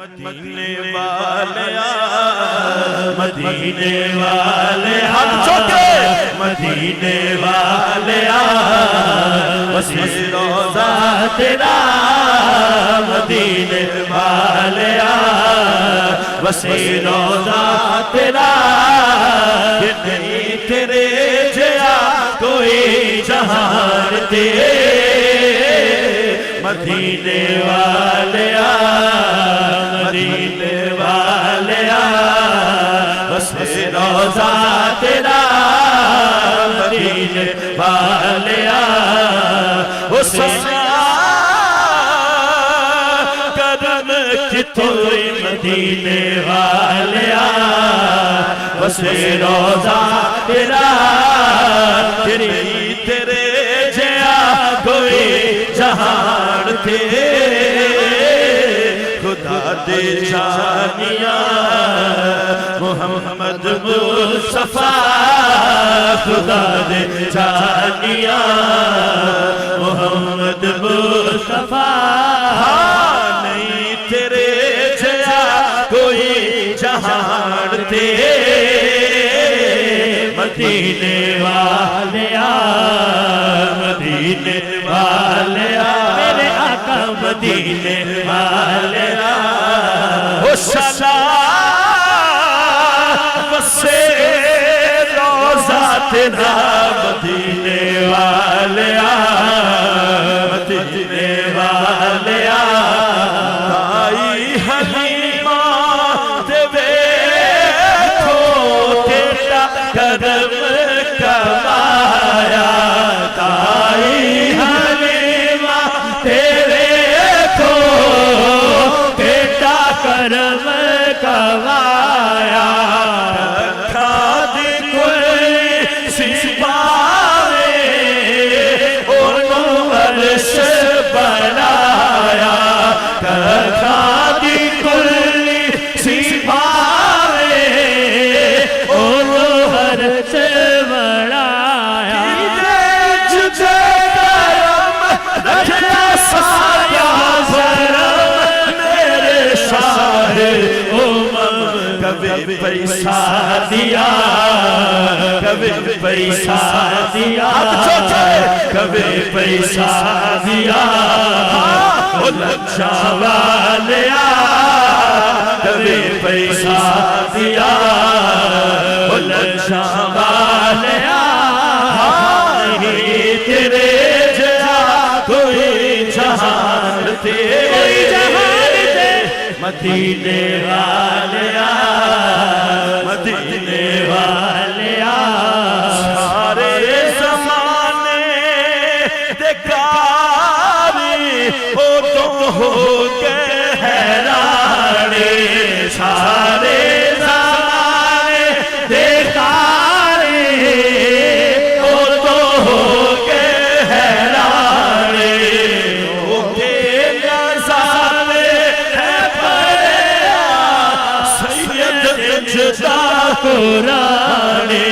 मदीने वालिया मदीने वाले हाथ चौके मदीने वालिया वसी रोज़ा तेरा मदीने वालिया वसी रोज़ा तेरा नहीं तेरे जया कोई जहान ते मदीने वालिया मदीने वालिया वसी रोज़ा तेरा मदीने वालिया उस कदम की तोई मदीने वालिया वसी रोज़ा तेरा तेरी तेरे जया कोई जहान थे खुदा दे जानिया मोहम्मद मुस्तफा खुदा दे जानिया मोहम्मद मुस्तफा नहीं तेरे जया कोई जहान थे मदीने वालिया मदीने वालिया मेरे आका मदीने वालिया ओ सलाम बसे रोज़ा तेरा मदीने वालिया मदीने वालिया आई हलीमा देवे तो तेरा करम कमाया ताई हलीमा तेरे को बेटा करम कमाया खादी कोई सिपावे ओनो वर्ष बनाया खादी कोई सिपावे ओनो वर्ष बनाया जुझे करम रखना साया मेरे सारे कभी पैसा दिया कभी पैसा दिया कभी पैसा दिया ओ लक्षा वालिया कभी पैसा दिया ओ लक्षा वालिया नहीं तेरे जया कोई जहान ते मदीने वालिया मदीने वालिया सारे ज़माने देकारी ओ तो हो गए हैराने सारे ज़माने देकारी ओ तो हो गए हैराने ओके नज़ारे जुदा कुराने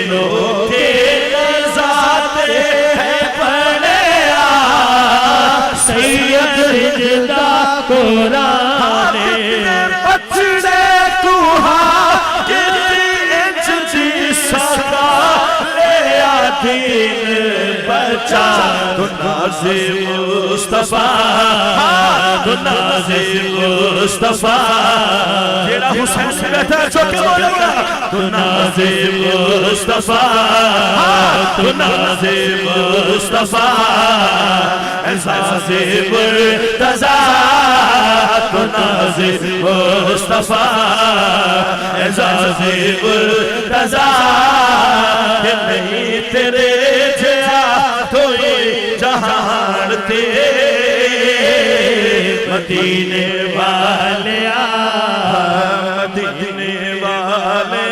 लोगे नज़ारे है पढ़े सैयद जुदा कुराने बचड़े तुहा कितनी सदा ले आदीन बचा तू नाज़े मुस्तफा तू नाज़े मुस्तफा जेड़ा हुसैन से बैठा चौके बोलेगा तू नाज़े मुस्तफा तू नाज़े मुस्तफा एज़ाज़े मुर्तज़ा तू नाज़े मुस्तफा एज़ाज़े मुर्तज़ा नहीं तेरे जया कोई जहान ते मदीने वालिया मदीने वाले